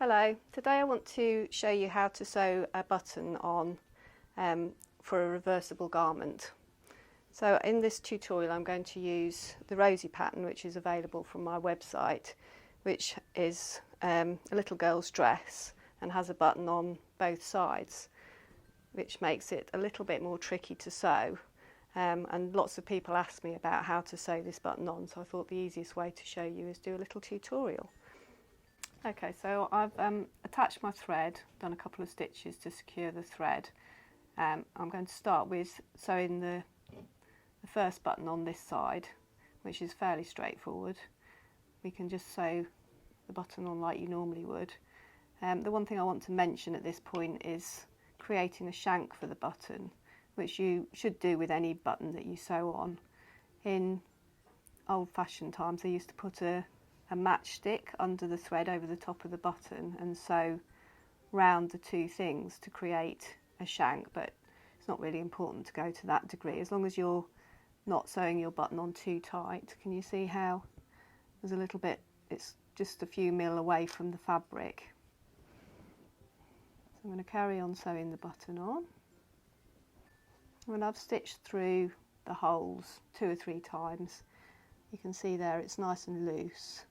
Hello, today I want to show you how to sew a button on for a reversible garment. So in this tutorial I'm going to use the Rosie pattern, which is available from my website, which is a little girl's dress and has a button on both sides, which makes it a little bit more tricky to sew. And lots of people ask me about how to sew this button on, so I thought the easiest way to show you is do a little tutorial. Okay, so I've attached my thread, done a couple of stitches to secure the thread. I'm going to start with sewing the first button on this side, which is fairly straightforward. We can just sew the button on like you normally would. The one thing I want to mention at this point is creating a shank for the button, which you should do with any button that you sew on. In old-fashioned times they used to put a matchstick under the thread over the top of the button and sew round the two things to create a shank, but it's not really important to go to that degree as long as you're not sewing your button on too tight. Can you see how there's a little bit, it's just a few mil away from the fabric. So I'm going to carry on sewing the button on. When I've stitched through the holes 2 or 3 times, you can see there it's nice and loose.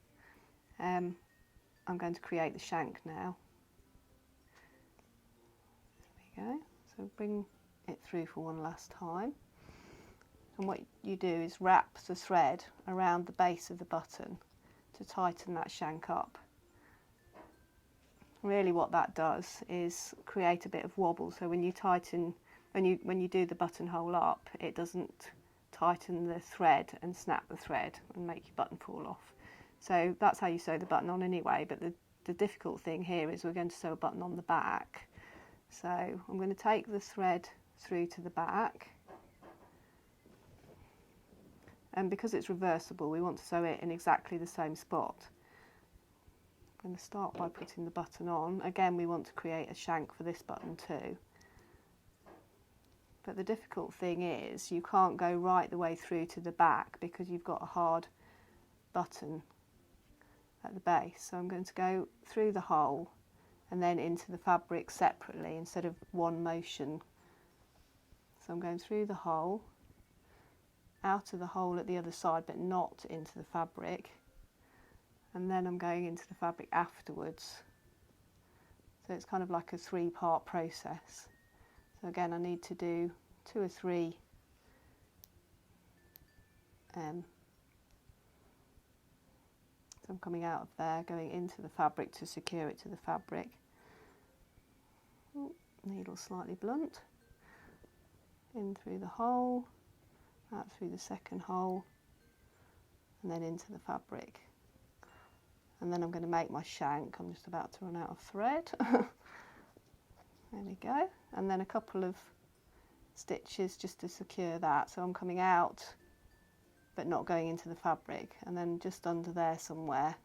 I'm going to create the shank now. There we go. So bring it through for one last time. And what you do is wrap the thread around the base of the button to tighten that shank up. Really what that does is create a bit of wobble, so when you tighten, when you do the buttonhole up, it doesn't tighten the thread and snap the thread and make your button fall off. So that's how you sew the button on anyway, but the difficult thing here is we're going to sew a button on the back. So I'm going to take the thread through to the back, and because it's reversible we want to sew it in exactly the same spot. I'm going to start by putting the button on. Again, we want to create a shank for this button too. But the difficult thing is you can't go right the way through to the back because you've got a hard button at the base. So I'm going to go through the hole and then into the fabric separately instead of one motion. So I'm going through the hole, out of the hole at the other side but not into the fabric, and then I'm going into the fabric afterwards. So it's kind of like a 3-part process. So again, I need to do 2 or 3 so I'm coming out of there, going into the fabric to secure it to the fabric. Ooh, needle slightly blunt. In through the hole, out through the second hole, and then into the fabric. And then I'm going to make my shank. I'm just about to run out of thread. There we go. And then a couple of stitches just to secure that. So I'm coming out but not going into the fabric, and then just under there somewhere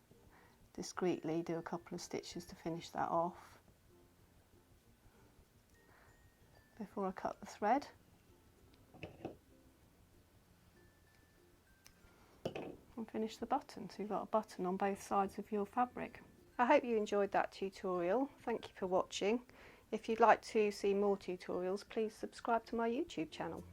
discreetly do a couple of stitches to finish that off before I cut the thread. And finish the button, so you've got a button on both sides of your fabric. I hope you enjoyed that tutorial. Thank you for watching. If you'd like to see more tutorials, please subscribe to my YouTube channel.